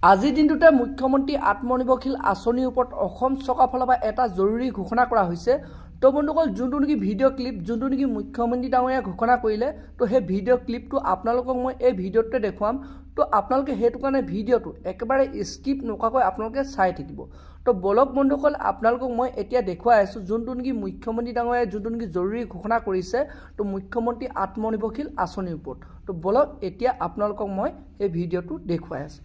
আজিৰ দিনটোতে মুখ্যমন্ত্ৰী আত্মনিৰ্ভৰশীল আঁচনিৰ ওপৰত অসম চৰকাৰৰ ফালৰ পৰা এটা জৰুৰী ঘোষণা কৰা হৈছে। তো বন্ধুসকল, যোনটো নেকি ভিডিঅ' ক্লিপ যোনটো নেকি মুখ্যমন্ত্ৰী ডাঙৰীয়াই ঘোষণা কৰিলে, তো সেই ভিডিঅ' ক্লিপটো আপোনালোকক মই এই ভিডিঅ'টোতে দেখুৱাম। তো আপোনালোকে সেইটো কাৰণে ভিডিঅ'টো একেবাৰে স্কিপ নকৰাকৈ আপোনালোকে চাই থাকিব। তো বলক বন্ধুসকল, আপোনালোকক মই এতিয়া দেখুৱাই আছোঁ যোনটো নেকি মুখ্যমন্ত্ৰী ডাঙৰীয়াই যোনটো নেকি জৰুৰী ঘোষণা কৰিছে, তো মুখ্যমন্ত্ৰী আত্মনিৰ্ভৰশীল আঁচনিৰ ওপৰত। তো বলক এতিয়া আপোনালোকক মই এই ভিডিঅ'টো দেখুৱাই আছোঁ।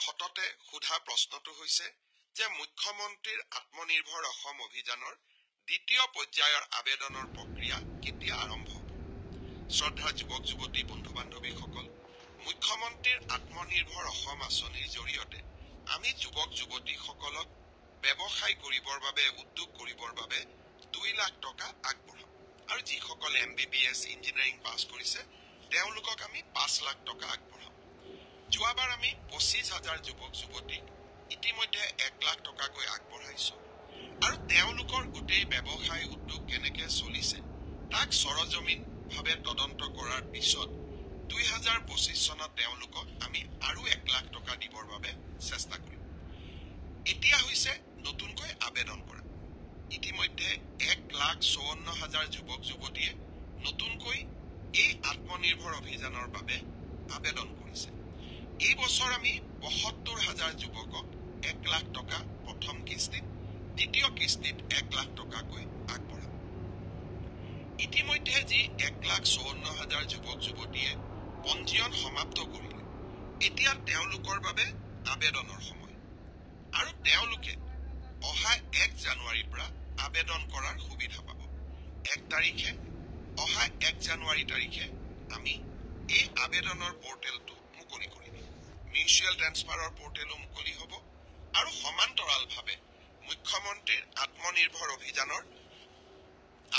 সততে সোধা প্ৰশ্নটো হৈছে যে মুখ্যমন্ত্ৰীৰ আত্মনিৰ্ভৰ অসম অভিযানৰ দ্বিতীয় পৰ্যায়ৰ আবেদনৰ প্ৰক্ৰিয়া কেতিয়া আৰম্ভ হ'ব। শ্ৰদ্ধাৰ যুৱক যুৱতী বন্ধু বান্ধৱীসকল, মুখ্যমন্ত্ৰীৰ আত্মনিৰ্ভৰ অসম আঁচনিৰ জৰিয়তে আমি যুৱক যুৱতীসকলক ব্যৱসায় কৰিবৰ বাবে উদ্যোগ কৰিবৰ বাবে 2 লাখ টকা আগবঢ়াম আৰু যিসকলে MBBS ইঞ্জিনিয়াৰিং পাছ কৰিছে তেওঁলোকক আমি 5 লাখ টকা আগবঢ়াম। যোৱাবাৰ আমি 25,000 যুৱক যুৱতীক ইতিমধ্যে 1 লাখ টকাকৈ আগবঢ়াইছো আৰু তেওঁলোকৰ গোটেই ব্যৱসায় উদ্যোগ কেনেকৈ চলিছে তাক সৰজমিনভাৱে তদন্ত কৰাৰ পিছত 2025 চনত তেওঁলোকক আমি আৰু 1 লাখ টকা দিবৰ বাবে চেষ্টা কৰিম। এতিয়া হৈছে নতুনকৈ আবেদন কৰা। ইতিমধ্যে 1,54,000 যুৱক যুৱতীয়ে নতুনকৈ এই আত্মনিৰ্ভৰ অভিযানৰ বাবে আবেদন কৰিছে। এই বছৰ আমি 72,000 যুৱকক 1 লাখ টকা প্ৰথম কিস্তিত, দ্বিতীয় কিস্তিত 1 লাখ টকাকৈ আগবঢ়াম। ইতিমধ্যে যি 1,54,000 যুৱক যুৱতীয়ে পঞ্জীয়ন সমাপ্ত কৰিলে, এতিয়া তেওঁলোকৰ বাবে আবেদনৰ সময় আৰু তেওঁলোকে অহা 1 জানুৱাৰীৰ পৰা আবেদন কৰাৰ সুবিধা পাব। 1 জানুৱাৰী তাৰিখে আমি এই আবেদনৰ পৰ্টেলটো মুকলি কৰি দিম। মিউচুৱেল ট্ৰেন্সফাৰৰ পৰ্টেলো মুকলি হ'ব আৰু সমান্তৰালভাৱে মুখ্যমন্ত্ৰীৰ আত্মনিৰ্ভৰ অভিযানৰ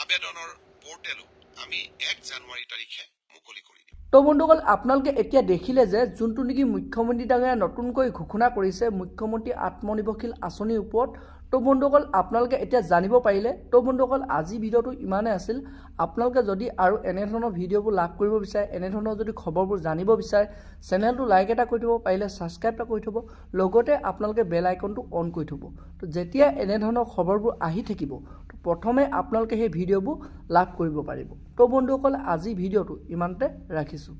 আবেদনৰ পৰ্টেলো আমি 1 জানুৱাৰী তাৰিখে মুকলি কৰি দিম। তো বন্ধুসকল, আপোনালোকে এতিয়া দেখিলে যে যোনটো নেকি মুখ্যমন্ত্ৰী ডাঙৰীয়াই নতুনকৈ ঘোষণা কৰিছে মুখ্যমন্ত্ৰী আত্মনিৰ্ভৰশীল আঁচনিৰ ওপৰত। তো বন্ধুসকল, আপোনালোকে এতিয়া জানিব পাৰিলে। তো বন্ধুসকল, আজি ভিডিঅ'টো ইমানেই আছিল। আপোনালোকে যদি আৰু এনেধৰণৰ ভিডিঅ'বোৰ লাভ কৰিব বিচাৰে, এনেধৰণৰ যদি খবৰবোৰ জানিব বিচাৰে, চেনেলটো লাইক এটা কৰি থ'ব, পাৰিলে ছাবস্ক্ৰাইব এটা কৰি থ'ব, লগতে আপোনালোকে বেল আইকনটো অন কৰি থ'ব। তো যেতিয়া এনেধৰণৰ খবৰবোৰ আহি থাকিব, তো প্ৰথমে আপোনালোকে সেই ভিডিঅ'বোৰ লাভ কৰিব পাৰিব। তো বন্ধুসকল, আজি ভিডিঅ'টো ইমানতে ৰাখিছোঁ।